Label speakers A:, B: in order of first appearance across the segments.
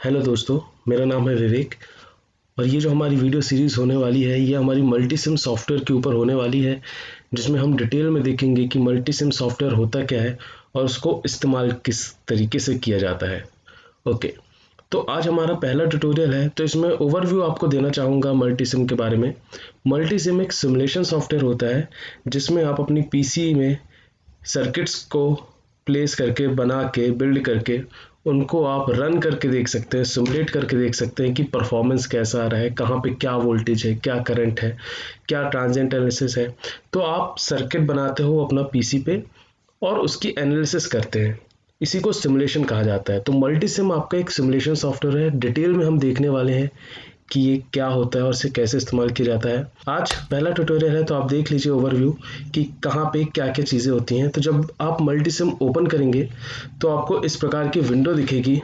A: Hello दोस्तों, मेरा नाम है विवेक और ये जो हमारी वीडियो सीरीज़ होने वाली है ये हमारी मल्टी सिम सॉफ्टवेयर के ऊपर होने वाली है, जिसमें हम डिटेल में देखेंगे कि मल्टी सिम सॉफ्टवेयर होता क्या है और उसको इस्तेमाल किस तरीके से किया जाता है। ओके, तो आज हमारा पहला ट्यूटोरियल है, तो इसमें ओवरव्यू आपको देना चाहूँगा मल्टी सिम के बारे में। मल्टी सिम एक सिमुलेशन सॉफ्टवेयर होता है जिसमें आप अपनी पीसी में सर्किट्स को प्लेस करके बना के बिल्ड करके उनको आप रन करके देख सकते हैं, सिमुलेट करके देख सकते हैं कि परफॉर्मेंस कैसा आ रहा है, कहाँ पे क्या वोल्टेज है, क्या करंट है, क्या ट्रांजिएंट एनालिसिस है। तो आप सर्किट बनाते हो अपना पीसी पे और उसकी एनालिसिस करते हैं। इसी को सिमुलेशन कहा जाता है। तो मल्टी सिम आपका एक सिमुलेशन सॉफ्टवेयर है। डिटेल में हम देखने वाले हैं कि ये क्या होता है और इसे कैसे इस्तेमाल किया जाता है। आज पहला ट्यूटोरियल है, तो आप देख लीजिए ओवरव्यू कि कहाँ पे क्या क्या चीज़ें होती हैं। तो जब आप मल्टी सिम ओपन करेंगे तो आपको इस प्रकार की विंडो दिखेगी।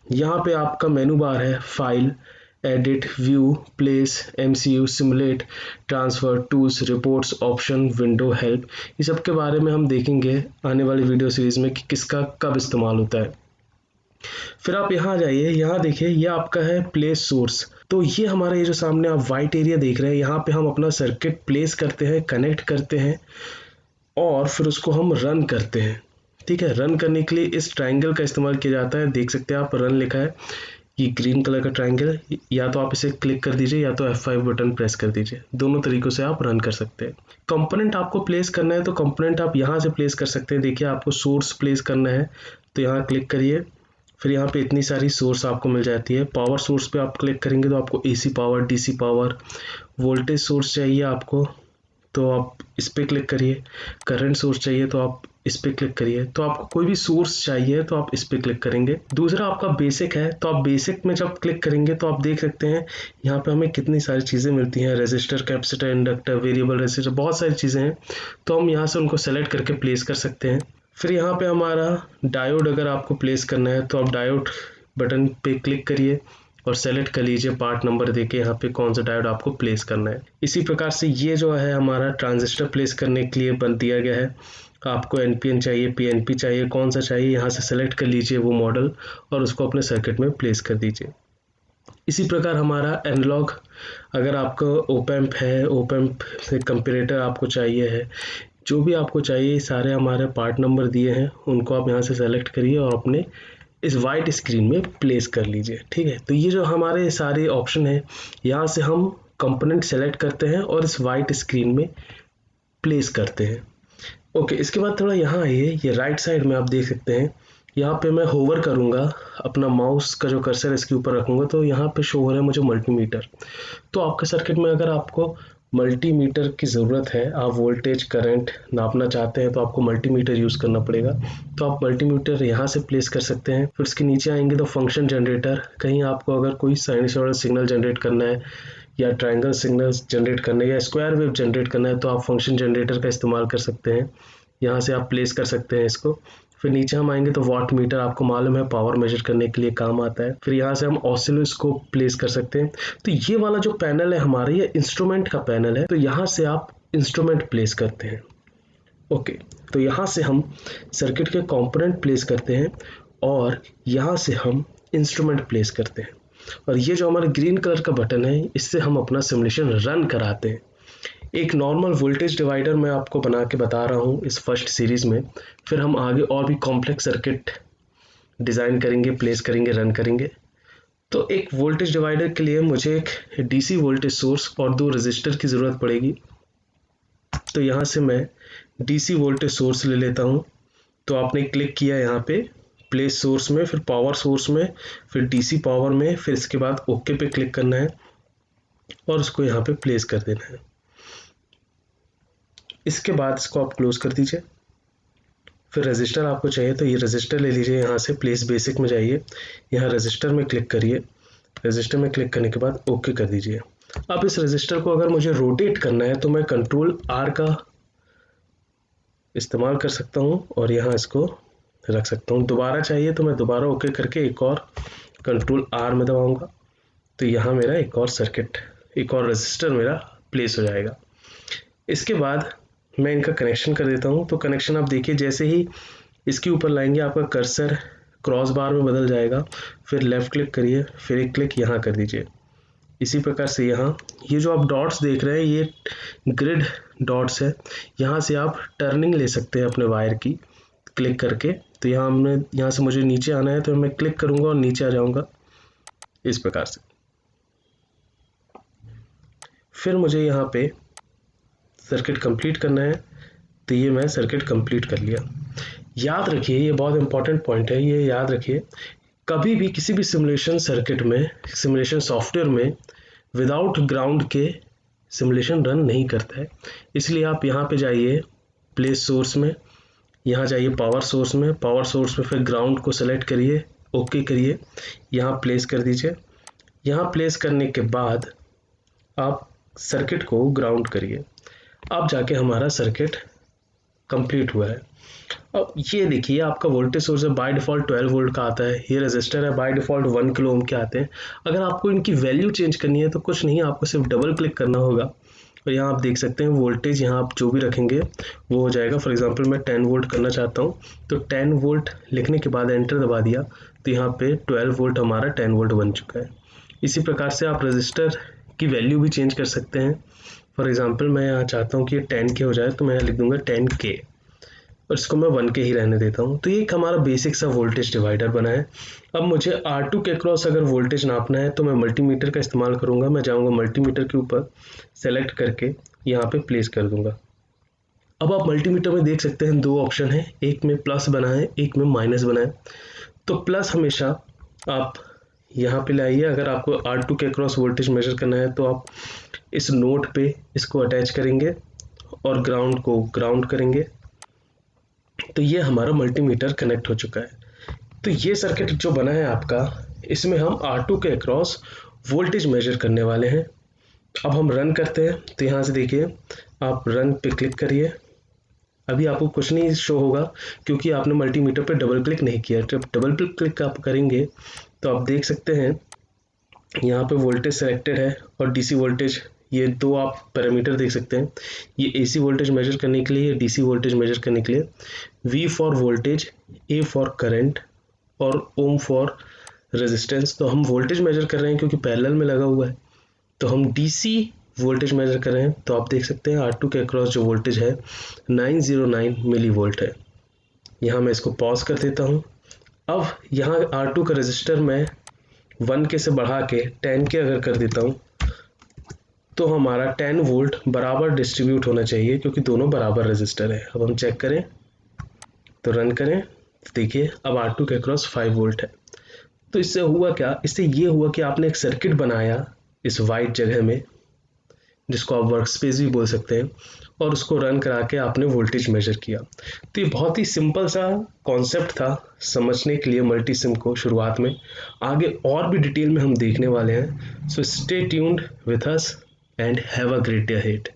A: यहाँ पे आपका मेनू बार है, file, edit, view, place, MCU, simulate, transfer, tools, reports, option, window, help. ये सब के बारे में हम देखेंगे आने वाली वीडियो सीरीज में कि किसका कब इस्तेमाल होता है। फिर आप यहाँ आ जाइए, यहाँ देखिए ये आपका है प्लेस सोर्स। तो ये हमारा ये जो सामने आप वाइट एरिया देख रहे हैं, यहाँ पे हम अपना सर्किट प्लेस करते हैं, कनेक्ट करते हैं और फिर उसको हम रन करते हैं। ठीक है, रन करने के लिए इस ट्रायंगल का इस्तेमाल किया जाता है। देख सकते हैं आप रन लिखा है, ये ग्रीन कलर का ट्रायंगल। या तो आप इसे क्लिक कर दीजिए या तो F5 बटन प्रेस कर दीजिए, दोनों तरीकों से आप रन कर सकते हैं। कंपोनेंट आपको प्लेस करना है तो कंपोनेंट आप यहाँ से प्लेस कर सकते हैं। देखिए आपको सोर्स प्लेस करना है तो यहाँ क्लिक करिए, फिर यहाँ पे इतनी सारी सोर्स आपको मिल जाती है। पावर सोर्स पे आप क्लिक करेंगे तो आपको AC power, DC power, voltage source चाहिए आपको तो आप इस पर क्लिक करिए। करंट सोर्स चाहिए तो आप इस पर क्लिक करिए। तो आपको कोई भी सोर्स चाहिए तो आप इस पर क्लिक करेंगे। दूसरा आपका बेसिक है, तो आप बेसिक में जब क्लिक करेंगे तो आप देख सकते हैं यहाँ पे हमें कितनी सारी चीज़ें मिलती हैं। Resistor, capacitor, inductor, variable resistor, बहुत सारी चीज़ें हैं। तो हम यहाँ से उनको सेलेक्ट करके प्लेस कर सकते हैं। फिर यहाँ पे हमारा डायोड अगर आपको प्लेस करना है तो आप डायोड बटन पे क्लिक करिए और सेलेक्ट कर लीजिए पार्ट नंबर देके यहाँ पे कौन सा डायोड आपको प्लेस करना है। इसी प्रकार से ये जो है हमारा ट्रांजिस्टर प्लेस करने के लिए बन दिया गया है। आपको NPN चाहिए, PNP चाहिए, कौन सा चाहिए यहाँ से सेलेक्ट कर लीजिए वो मॉडल और उसको अपने सर्किट में प्लेस कर दीजिए। इसी प्रकार हमारा एनालॉग, अगर आपको ओपैम्प है, ओपैम्प से कंपेरेटर आपको चाहिए है, जो भी आपको चाहिए सारे हमारे पार्ट नंबर दिए हैं, उनको आप यहाँ से सेलेक्ट करिए और अपने इस वाइट स्क्रीन में प्लेस कर लीजिए। ठीक है, तो ये जो हमारे सारे ऑप्शन है, यहाँ से हम कंपोनेंट सेलेक्ट करते हैं और इस वाइट स्क्रीन में प्लेस करते हैं। ओके, इसके बाद थोड़ा यहाँ आइए, ये राइट साइड में आप देख सकते हैं, यहाँ पे मैं होवर करूँगा, अपना माउस का जो कर्सर इसके ऊपर रखूँगा तो यहाँ पे शो हो रहा है मुझे मल्टीमीटर। तो आपके सर्किट में अगर आपको मल्टीमीटर की ज़रूरत है, आप वोल्टेज करंट नापना चाहते हैं तो आपको मल्टीमीटर यूज़ करना पड़ेगा। तो आप मल्टीमीटर यहाँ से प्लेस कर सकते हैं। फिर उसके नीचे आएंगे तो फंक्शन जनरेटर, कहीं आपको अगर कोई साइनसॉइडल सिग्नल जनरेट करना है या ट्रायंगल सिग्नल जनरेट करना है या स्क्वायर वेव जनरेट करना है तो आप फंक्शन जनरेटर का इस्तेमाल कर सकते हैं। यहाँ से आप प्लेस कर सकते हैं इसको। फिर नीचे हम आएंगे तो वाट मीटर, आपको मालूम है पावर मेजर करने के लिए काम आता है। फिर यहाँ से हम ऑसिलोस्कोप प्लेस कर सकते हैं। तो ये वाला जो पैनल है हमारा, ये इंस्ट्रूमेंट का पैनल है, तो यहाँ से आप इंस्ट्रूमेंट प्लेस करते हैं। ओके, तो यहाँ से हम सर्किट के कंपोनेंट प्लेस करते हैं और यहाँ से हम इंस्ट्रूमेंट प्लेस करते हैं। और ये जो हमारा ग्रीन कलर का बटन है, इससे हम अपना सिमुलेशन रन कराते हैं। एक नॉर्मल वोल्टेज डिवाइडर मैं आपको बना के बता रहा हूँ इस फर्स्ट सीरीज़ में। फिर हम आगे और भी कॉम्प्लेक्स सर्किट डिज़ाइन करेंगे, प्लेस करेंगे, रन करेंगे। तो एक वोल्टेज डिवाइडर के लिए मुझे एक DC वोल्टेज सोर्स और 2 रजिस्टर की ज़रूरत पड़ेगी। तो यहाँ से मैं DC वोल्टेज सोर्स ले लेता हूँ। तो आपने क्लिक किया यहाँ पे प्लेस सोर्स में, फिर पावर सोर्स में, फिर DC पावर में, फिर इसके बाद ओके पे क्लिक करना है और उसको यहाँ पे प्लेस कर देना है। इसके बाद इसको आप क्लोज कर दीजिए। फिर रजिस्टर आपको चाहिए तो ये रजिस्टर ले लीजिए, यहाँ से प्लेस बेसिक में जाइए, यहाँ रजिस्टर में क्लिक करिए। रजिस्टर में क्लिक करने के बाद ओके कर दीजिए। अब इस रजिस्टर को अगर मुझे रोटेट करना है तो मैं कंट्रोल R का इस्तेमाल कर सकता हूँ और यहाँ इसको रख सकता हूँ। दोबारा चाहिए तो मैं दोबारा ओके करके एक और कंट्रोल R में दबाऊँगा तो यहाँ मेरा एक और सर्किट, एक और रजिस्टर मेरा प्लेस हो जाएगा। इसके बाद मैं इनका कनेक्शन कर देता हूँ। तो कनेक्शन आप देखिए, जैसे ही इसके ऊपर लाएंगे आपका कर्सर क्रॉस बार में बदल जाएगा, फिर लेफ़्ट क्लिक करिए, फिर एक क्लिक यहाँ कर दीजिए। इसी प्रकार से यहाँ ये जो आप डॉट्स देख रहे हैं ये ग्रिड डॉट्स है, यहाँ से आप टर्निंग ले सकते हैं अपने वायर की क्लिक करके। तो यहाँ से मुझे नीचे आना है तो मैं क्लिक करूँगा और नीचे आ जाऊँगा इस प्रकार से। फिर मुझे यहाँ पे सर्किट कंप्लीट करना है, तो ये मैं सर्किट कंप्लीट कर लिया। याद रखिए, ये बहुत इंपॉर्टेंट पॉइंट है, ये याद रखिए, कभी भी किसी भी सिमुलेशन सर्किट में, सिमुलेशन सॉफ्टवेयर में विदाउट ग्राउंड के सिमुलेशन रन नहीं करता है। इसलिए आप यहाँ पे जाइए प्लेस सोर्स में, यहाँ जाइए पावर सोर्स में, पावर सोर्स में फिर ग्राउंड को सेलेक्ट करिए, ओके करिए, यहाँ प्लेस कर दीजिए। यहाँ प्लेस करने के बाद आप सर्किट को ग्राउंड करिए। अब जाके हमारा सर्किट कंप्लीट हुआ है। अब ये देखिए आपका वोल्टेज सोर्स है, बाय डिफ़ॉल्ट 12 वोल्ट का आता है। ये रेजिस्टर है, बाय डिफ़ॉल्ट 1 किलो ओम के आते हैं। अगर आपको इनकी वैल्यू चेंज करनी है तो कुछ नहीं, आपको सिर्फ डबल क्लिक करना होगा और यहाँ आप देख सकते हैं वोल्टेज, यहाँ आप जो भी रखेंगे वो हो जाएगा। फॉर एग्जांपल मैं 10 वोल्ट करना चाहता हूँ, तो 10 वोल्ट लिखने के बाद एंटर दबा दिया तो यहाँ पे 12 वोल्ट हमारा 10 वोल्ट बन चुका है। इसी प्रकार से आप रजिस्टर की वैल्यू भी चेंज कर सकते हैं। फॉर एग्जांपल मैं यहाँ चाहता हूँ कि ये 10K हो जाए, तो मैं लिख दूंगा 10K और इसको मैं 1K ही रहने देता हूँ। तो ये एक हमारा बेसिक सा वोल्टेज डिवाइडर बना है। अब मुझे R2 के क्रॉस अगर वोल्टेज नापना है तो मैं मल्टीमीटर का इस्तेमाल करूँगा। मैं जाऊँगा मल्टीमीटर के ऊपर, सेलेक्ट करके यहाँ पे प्लेस कर दूँगा। अब आप मल्टीमीटर में देख सकते हैं दो ऑप्शन है, एक में प्लस बना है, एक में माइनस बना है। तो प्लस हमेशा आप यहाँ पे लाइए। अगर आपको R2 के क्रॉस वोल्टेज मेजर करना है तो आप इस नोड पे इसको अटैच करेंगे और ग्राउंड को ग्राउंड करेंगे। तो ये हमारा मल्टीमीटर कनेक्ट हो चुका है। तो ये सर्किट जो बना है आपका, इसमें हम R2 के अक्रॉस वोल्टेज मेजर करने वाले हैं। अब हम रन करते हैं, तो यहाँ से देखिए आप रन पे क्लिक करिए। अभी आपको कुछ नहीं शो होगा क्योंकि आपने मल्टीमीटर पे डबल क्लिक नहीं किया। जब डबल क्लिक आप करेंगे तो आप देख सकते हैं यहाँ पे वोल्टेज सेलेक्टेड है और डीसी वोल्टेज, ये दो आप पैरामीटर देख सकते हैं। ये एसी वोल्टेज मेजर करने के लिए, डीसी वोल्टेज मेजर करने के लिए। V for voltage, A for current और ओम फॉर रेजिस्टेंस। तो हम वोल्टेज मेजर कर रहे हैं क्योंकि पैरेलल में लगा हुआ है, तो हम डीसी वोल्टेज मेजर कर रहे हैं। तो आप देख सकते हैं R2 के अक्रॉस जो वोल्टेज है 909 मिली वोल्ट है। यहाँ मैं इसको पॉज कर देता हूँ। अब यहाँ R2 का रजिस्टर मैं 1K से बढ़ा के 10K अगर कर देता हूँ तो हमारा 10 वोल्ट बराबर डिस्ट्रीब्यूट होना चाहिए क्योंकि दोनों बराबर रजिस्टर है। अब हम चेक करें तो रन करें, देखिए अब R2 के अक्रॉस 5 वोल्ट है। तो इससे हुआ क्या, इससे ये हुआ कि आपने एक सर्किट बनाया इस वाइट जगह में, जिसको आप वर्क स्पेस भी बोल सकते हैं, और उसको रन करा के आपने वोल्टेज मेजर किया। तो ये बहुत ही सिंपल सा कॉन्सेप्ट था समझने के लिए मल्टी सिम को शुरुआत में। आगे और भी डिटेल में हम देखने वाले हैं। So stay tuned with us and have a great day ahead.